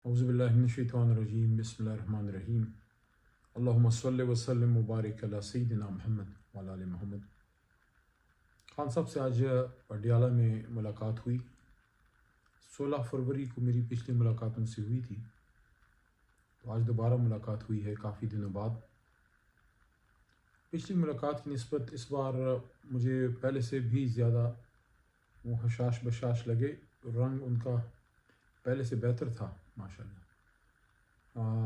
اعوذ باللہ من الشیطان الرجیم بسم اللہ الرحمن الرحیم اللہم صلی وسلم مبارک علی سیدنا محمد وعلی آل محمد۔ خان صاحب سے آج پٹیالہ میں ملاقات ہوئی۔ 16 فروری کو میری پچھلی ملاقات ان سے ہوئی تھی، تو آج دوبارہ ملاقات ہوئی ہے کافی دنوں بعد۔ پچھلی ملاقات کی نسبت اس بار مجھے پہلے سے بھی زیادہ وہ حشاش بشاش لگے، رنگ ان کا پہلے سے بہتر تھا ماشاءاللہ۔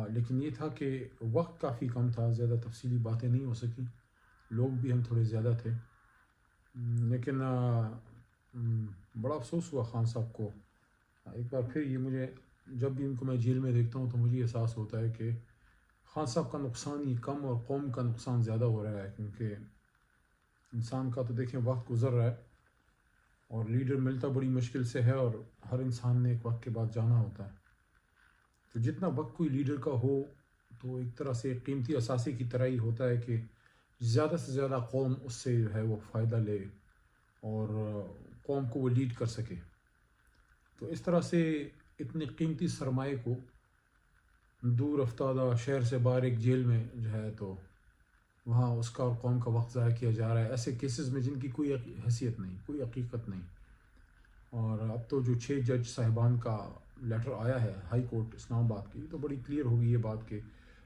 لیکن یہ تھا کہ وقت کافی کم تھا، زیادہ تفصیلی باتیں نہیں ہو سکیں، لوگ بھی ہم تھوڑے زیادہ تھے۔ لیکن بڑا افسوس ہوا خان صاحب کو۔ ایک بار پھر یہ مجھے جب بھی ان کو میں جیل میں دیکھتا ہوں تو مجھے احساس ہوتا ہے کہ خان صاحب کا نقصان ہی کم اور قوم کا نقصان زیادہ ہو رہا ہے، کیونکہ انسان کا تو دیکھیں وقت گزر رہا ہے اور لیڈر ملتا بڑی مشکل سے ہے، اور ہر انسان نے ایک وقت کے بعد جانا ہوتا ہے۔ تو جتنا وقت کوئی لیڈر کا ہو تو ایک طرح سے قیمتی اثاثے کی طرح ہی ہوتا ہے کہ زیادہ سے زیادہ قوم اس سے جو ہے وہ فائدہ لے اور قوم کو وہ لیڈ کر سکے۔ تو اس طرح سے اتنے قیمتی سرمایے کو دور افتادہ شہر سے باہر ایک جیل میں جو ہے تو وہاں اس کا اور قوم کا وقت ضائع کیا جا رہا ہے، ایسے کیسز میں جن کی کوئی حیثیت نہیں، کوئی حقیقت نہیں۔ اور اب تو جو 6 جج صاحبان کا لیٹر آیا ہے ہائی کورٹ اسلام آباد کی، تو بڑی کلیئر ہو گئی یہ بات کہ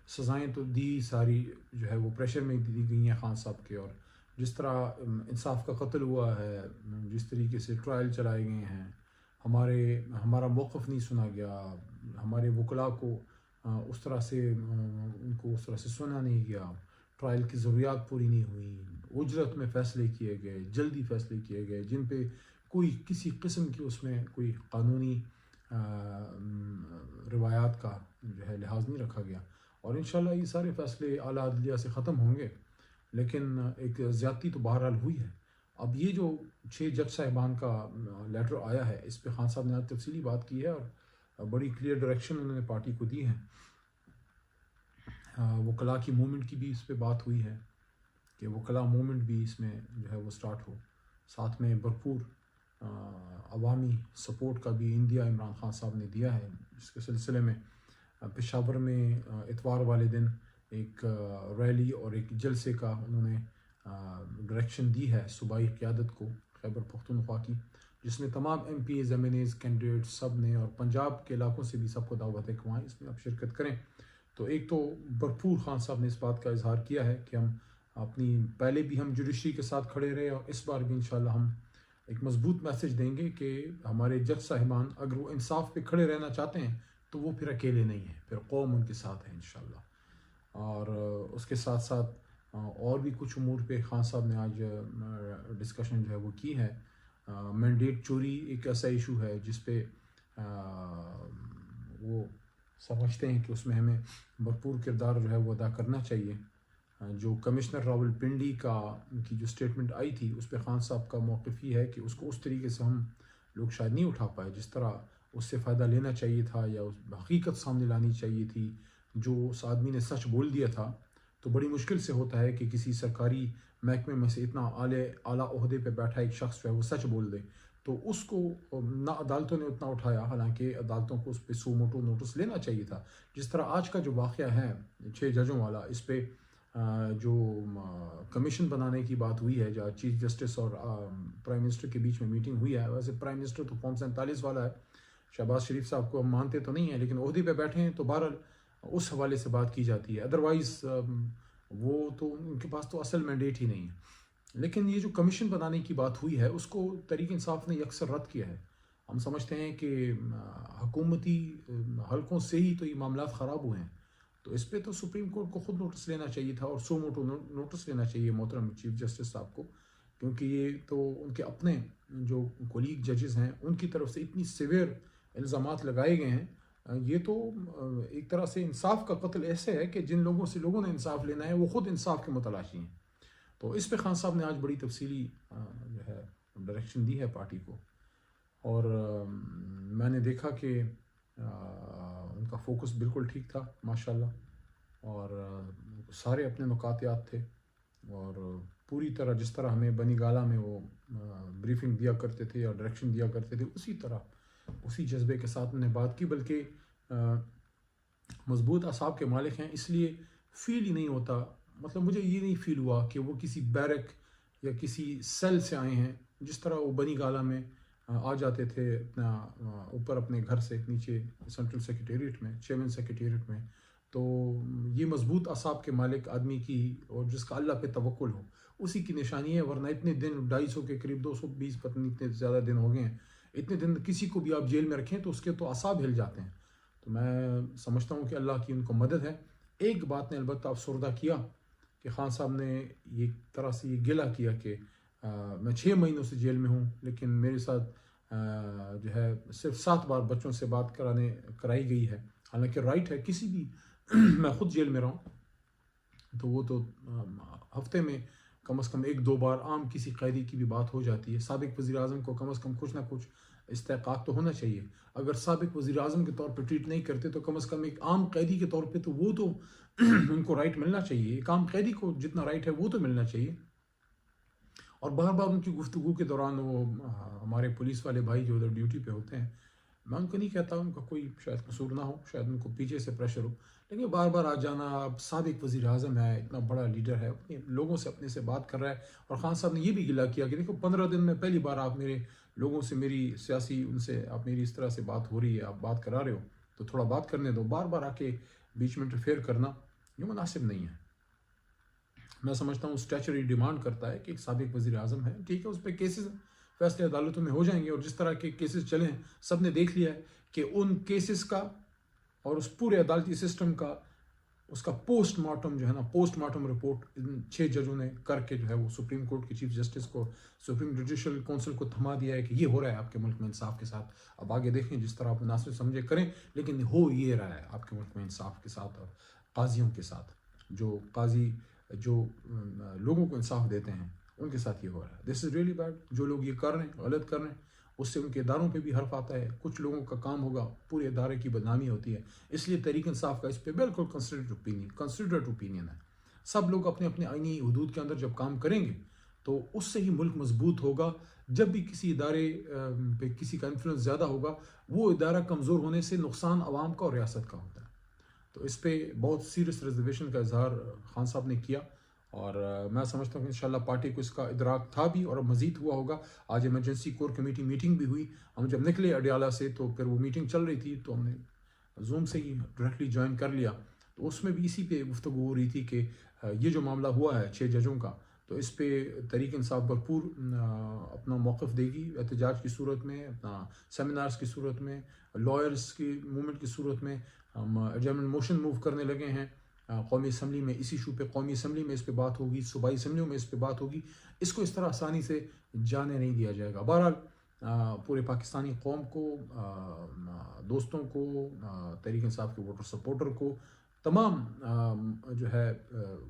سزائیں تو دی ساری جو ہے وہ پریشر میں دی گئی ہیں خان صاحب کے، اور جس طرح انصاف کا قتل ہوا ہے، جس طریقے سے ٹرائل چلائے گئے ہیں، ہمارا موقف نہیں سنا گیا، ہمارے وکلاء کو اس طرح سے سنا نہیں گیا، ٹرائل کی ضروریات پوری نہیں ہوئی، اجرت میں فیصلے کیے گئے، جلدی فیصلے کیے گئے جن پہ کوئی کسی قسم کی اس میں کوئی قانونی روایات کا جو ہے لحاظ نہیں رکھا گیا۔ اور انشاءاللہ یہ سارے فیصلے اعلیٰ عدلیہ سے ختم ہوں گے، لیکن ایک زیادتی تو بہرحال ہوئی ہے۔ اب یہ جو 6 جج صاحبان کا لیٹر آیا ہے، اس پہ خان صاحب نے آج تفصیلی بات کی ہے اور بڑی کلیئر ڈائریکشن انہوں نے پارٹی کو دی ہے۔ وکلاء کی موومنٹ کی بھی اس پہ بات ہوئی ہے کہ وکلاء موومنٹ بھی اس میں جو ہے وہ سٹارٹ ہو، ساتھ میں بھرپور عوامی سپورٹ کا بھی عندیہ عمران خان صاحب نے دیا ہے، جس کے سلسلے میں پشاور میں اتوار والے دن ایک ریلی اور ایک جلسے کا انہوں نے ڈائریکشن دی ہے صوبائی قیادت کو خیبر پختونخوا کی، جس میں تمام M P As M N As candidate سب نے، اور پنجاب کے علاقوں سے بھی سب کو دعوت ہے کہ وہاں اس میں آپ شرکت کریں۔ تو ایک تو بھرپور خان صاحب نے اس بات کا اظہار کیا ہے کہ ہم پہلے بھی ہم جوڈیشری کے ساتھ کھڑے رہے، اور اس بار بھی انشاءاللہ ہم ایک مضبوط میسج دیں گے کہ ہمارے جج صاحبان اگر وہ انصاف پہ کھڑے رہنا چاہتے ہیں تو وہ پھر اکیلے نہیں ہیں، پھر قوم ان کے ساتھ ہے انشاءاللہ۔ اور اس کے ساتھ ساتھ اور بھی کچھ امور پہ خان صاحب نے آج ڈسکشن جو ہے وہ کی ہے۔ مینڈیٹ چوری ایک ایسا ایشو ہے جس پہ وہ سمجھتے ہیں کہ اس میں ہمیں بھرپور کردار جو ہے وہ ادا کرنا چاہیے۔ جو کمشنر راول پنڈی کی جو سٹیٹمنٹ آئی تھی، اس پہ خان صاحب کا موقف یہ ہے کہ اس کو اس طریقے سے ہم لوگ شاید نہیں اٹھا پائے جس طرح اس سے فائدہ لینا چاہیے تھا یا اس حقیقت سامنے لانی چاہیے تھی۔ جو اس آدمی نے سچ بول دیا تھا، تو بڑی مشکل سے ہوتا ہے کہ کسی سرکاری محکمے میں سے اتنا اعلیٰ عہدے پہ بیٹھا ایک شخص جو ہے وہ سچ بول دے، تو اس کو نہ عدالتوں نے اتنا اٹھایا، حالانکہ عدالتوں کو اس پہ سو موٹو نوٹس لینا چاہیے تھا۔ جس طرح آج کا جو واقعہ ہے 6 ججوں والا، اس پہ جو کمیشن بنانے کی بات ہوئی ہے، جو چیف جسٹس اور پرائم منسٹر کے بیچ میں میٹنگ ہوئی ہے، ویسے پرائم منسٹر تو فارم 47 والا ہے، شہباز شریف صاحب کو ہم مانتے تو نہیں ہیں، لیکن عہدے پہ بیٹھے ہیں تو بہرحال اس حوالے سے بات کی جاتی ہے، ادروائز وہ تو ان کے پاس تو اصل مینڈیٹ ہی نہیں ہے۔ لیکن یہ جو کمیشن بنانے کی بات ہوئی ہے، اس کو تحریک انصاف نے یکسر رد کیا ہے۔ ہم سمجھتے ہیں کہ حکومتی حلقوں سے ہی تو یہ معاملات خراب ہوئے ہیں، تو اس پہ تو سپریم کورٹ کو خود نوٹس لینا چاہیے تھا اور سو موٹو نوٹس لینا چاہیے محترم چیف جسٹس صاحب کو، کیونکہ یہ تو ان کے اپنے جو کولیگ ججز ہیں ان کی طرف سے اتنی سیویئر الزامات لگائے گئے ہیں۔ یہ تو ایک طرح سے انصاف کا قتل ایسے ہے کہ جن لوگوں نے انصاف لینا ہے وہ خود انصاف کے متلاشی ہیں۔ تو اس پہ خان صاحب نے آج بڑی تفصیلی جو ہے ڈائریکشن دی ہے پارٹی کو، اور میں نے دیکھا کہ ان کا فوکس بالکل ٹھیک تھا ماشاءاللہ، اور سارے اپنے نکاتیات تھے، اور پوری طرح جس طرح ہمیں بنی گالہ میں وہ بریفنگ دیا کرتے تھے اور ڈائریکشن دیا کرتے تھے، اسی طرح اسی جذبے کے ساتھ انہوں نے بات کی، بلکہ مضبوط اعصاب کے مالک ہیں، اس لیے فیل ہی نہیں ہوتا، مطلب مجھے یہ نہیں فیل ہوا کہ وہ کسی بیرک یا کسی سیل سے آئے ہیں، جس طرح وہ بنی گالہ میں آ جاتے تھے اپنا اوپر اپنے گھر سے نیچے سینٹرل سیکریٹریٹ میں، چیئرمین سیکریٹریٹ میں. تو یہ مضبوط اعصاب کے مالک آدمی کی اور جس کا اللہ پہ توکل ہو اسی کی نشانی ہے. ورنہ اتنے دن 250 کے قریب 220 پتہ نہیں اتنے زیادہ دن ہو گئے ہیں، اتنے دن کسی کو بھی آپ جیل میں رکھیں تو اس کے تو اعصاب ہل جاتے ہیں. تو میں سمجھتا ہوں کہ اللہ کی ان کو مدد ہے. ایک بات نے البتہ افسردہ کیا کہ خان صاحب نے یہ طرح سے یہ گلہ کیا کہ میں 6 مہینوں سے جیل میں ہوں، لیکن میرے ساتھ جو ہے صرف 7 بار بچوں سے بات کرائی گئی ہے. حالانکہ رائٹ ہے کسی بھی میں خود جیل میں رہوں تو وہ تو ہفتے میں کم از کم 1-2 بار عام کسی قیدی کی بھی بات ہو جاتی ہے. سابق وزیر اعظم کو کم از کم کچھ نہ کچھ استحقاق تو ہونا چاہیے. اگر سابق وزیر اعظم کے طور پہ ٹریٹ نہیں کرتے تو کم از کم ایک عام قیدی کے طور پہ تو وہ تو ان کو رائٹ ملنا چاہیے. ایک عام قیدی کو جتنا رائٹ ہے وہ تو ملنا چاہیے. اور بار بار ان کی گفتگو کے دوران وہ ہمارے پولیس والے بھائی جو ادھر ڈیوٹی پہ ہوتے ہیں، میں ان کو نہیں کہتا ان کا کوئی شاید قصور نہ ہو، شاید ان کو پیچھے سے پریشر ہو، لیکن بار بار آ جانا. اب سابق وزیر اعظم ہے، اتنا بڑا لیڈر ہے، اپنے لوگوں سے اپنے سے بات کر رہا ہے. اور خان صاحب نے یہ بھی گلہ کیا کہ دیکھو 15 دن میں پہلی بار آپ میرے لوگوں سے میری سیاسی ان سے آپ میری اس طرح سے بات ہو رہی ہے، آپ بات کرا رہے ہو تو تھوڑا بات کرنے دو. بار بار آ کے بیچ میں انٹرفیئر کرنا یہ مناسب نہیں ہے. میں سمجھتا ہوں اسٹیچری ڈیمانڈ کرتا ہے کہ ایک سابق وزیر اعظم ہے، ٹھیک ہے، اس پہ کیسز فیصلے عدالتوں میں ہو جائیں گے. اور جس طرح کے کیسز چلے ہیں سب نے دیکھ لیا ہے کہ ان کیسز کا اور اس پورے عدالتی سسٹم کا اس کا پوسٹ مارٹم جو ہے نا، پوسٹ مارٹم رپورٹ ان 6 ججوں نے کر کے جو ہے وہ سپریم کورٹ کے چیف جسٹس کو، سپریم جوڈیشل کونسل کو تھما دیا ہے کہ یہ ہو رہا ہے آپ کے ملک میں انصاف کے ساتھ. اب آگے دیکھیں جس طرح آپ مناسب سمجھے کریں، لیکن ہو یہ رہا ہے آپ کے ملک میں انصاف کے ساتھ اور قاضیوں کے ساتھ. جو قاضی جو لوگوں کو انصاف دیتے ہیں ان کے ساتھ یہ ہو رہا ہے. دس از ریئلی بیڈ. جو لوگ یہ کر رہے ہیں غلط کر رہے ہیں اس سے ان کے اداروں پہ بھی حرف آتا ہے. کچھ لوگوں کا کام ہوگا پورے ادارے کی بدنامی ہوتی ہے. اس لیے تحریک انصاف کا اس پہ بالکل کنسیڈریٹ اوپینین ہے. سب لوگ اپنے اپنے آئینی حدود کے اندر جب کام کریں گے تو اس سے ہی ملک مضبوط ہوگا. جب بھی کسی ادارے پہ کسی کا انفلوئنس زیادہ ہوگا وہ ادارہ کمزور ہونے سے نقصان عوام کا اور ریاست کا ہوتا ہے. تو اس پہ بہت سیریس ریزرویشن کا اظہار خان صاحب نے کیا اور میں سمجھتا ہوں کہ انشاءاللہ پارٹی کو اس کا ادراک تھا بھی اور مزید ہوا ہوگا. آج ایمرجنسی کور کمیٹی میٹنگ بھی ہوئی. ہم جب نکلے اڈیالہ سے تو پھر وہ میٹنگ چل رہی تھی تو ہم نے زوم سے ہی ڈائریکٹلی جوائن کر لیا. تو اس میں بھی اسی پہ گفتگو ہو رہی تھی کہ یہ جو معاملہ ہوا ہے 6 ججوں کا تو اس پہ تحریک انصاف بھرپور اپنا موقف دے گی، احتجاج کی صورت میں، اپنا سیمینارز کی صورت میں، لائرز کی موومنٹ کی صورت میں. ہم ایڈجرنمنٹ موشن موو کرنے لگے ہیں قومی اسمبلی میں. اس ایشو پہ قومی اسمبلی میں اس پہ بات ہوگی، صوبائی اسمبلیوں میں اس پہ بات ہوگی. اس کو اس طرح آسانی سے جانے نہیں دیا جائے گا. بہرحال پورے پاکستانی قوم کو، دوستوں کو، تحریک انصاف کے ووٹر سپورٹر کو، تمام جو ہے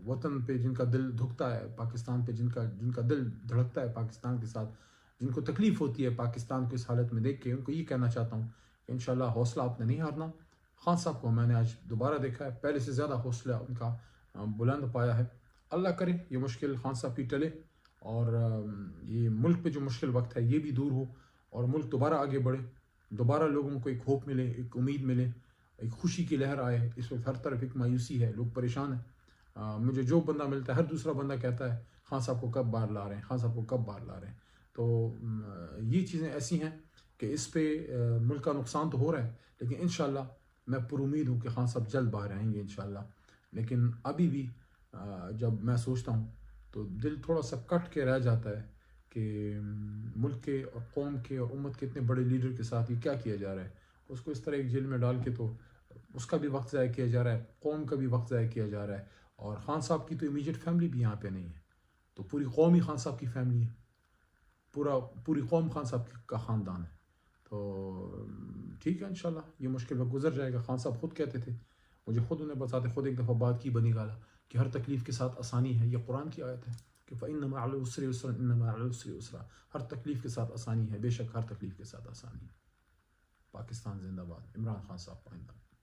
وطن پہ جن کا دل دھکتا ہے، پاکستان پہ جن کا دل دھڑکتا ہے پاکستان کے ساتھ، جن کو تکلیف ہوتی ہے پاکستان کو اس حالت میں دیکھ کے، ان کو یہ کہنا چاہتا ہوں کہ انشاءاللہ حوصلہ آپ نے نہیں ہارنا. خان صاحب کو میں نے آج دوبارہ دیکھا ہے، پہلے سے زیادہ حوصلہ ان کا بلند پایا ہے. اللہ کرے یہ مشکل خان صاحب کی ٹلے اور یہ ملک پہ جو مشکل وقت ہے یہ بھی دور ہو اور ملک دوبارہ آگے بڑھے، دوبارہ لوگوں کو ایک ہوپ ملے، ایک امید ملے، ایک خوشی کی لہر آئے. اس وقت ہر طرف ایک مایوسی ہے، لوگ پریشان ہیں. مجھے جو بندہ ملتا ہے ہر دوسرا بندہ کہتا ہے خان صاحب کو کب باہر لا رہے ہیں، خان صاحب کو کب باہر لا رہے ہیں. تو یہ چیزیں ایسی ہیں کہ اس پہ ملک کا نقصان تو ہو رہا ہے، لیکن انشاءاللہ میں پر امید ہوں کہ خان صاحب جلد باہر آئیں گے انشاءاللہ. لیکن ابھی بھی جب میں سوچتا ہوں تو دل تھوڑا سا کٹ کے رہ جاتا ہے کہ ملک کے اور قوم کے اور امت کے اتنے بڑے لیڈر کے ساتھ یہ کیا کیا جا رہا ہے. اس کو اس طرح ایک جیل میں ڈال کے تو اس کا بھی وقت ضائع کیا جا رہا ہے، قوم کا بھی وقت ضائع کیا جا رہا ہے. اور خان صاحب کی تو امیجیٹ فیملی بھی یہاں پہ نہیں ہے، تو پوری قوم ہی خان صاحب کی فیملی ہے، پوری قوم خان صاحب کا خاندان ہے. تو ٹھیک ہے انشاءاللہ یہ مشکل وقت گزر جائے گا. خان صاحب خود کہتے تھے، مجھے خود انہیں بتاتے، خود ایک دفعہ بات کی بنی گالا کہ ہر تکلیف کے ساتھ آسانی ہے. یہ قرآن کی آیت ہے کہ فَإِنَّ مَعَ الْعُسْرِ يُسْرًا إِنَّ مَعَ الْعُسْرِ يُسْرًا. ہر تکلیف کے ساتھ آسانی ہے، بے شک ہر تکلیف کے ساتھ آسانی ہے. پاکستان زندہ باد. عمران خان صاحب پائندہ.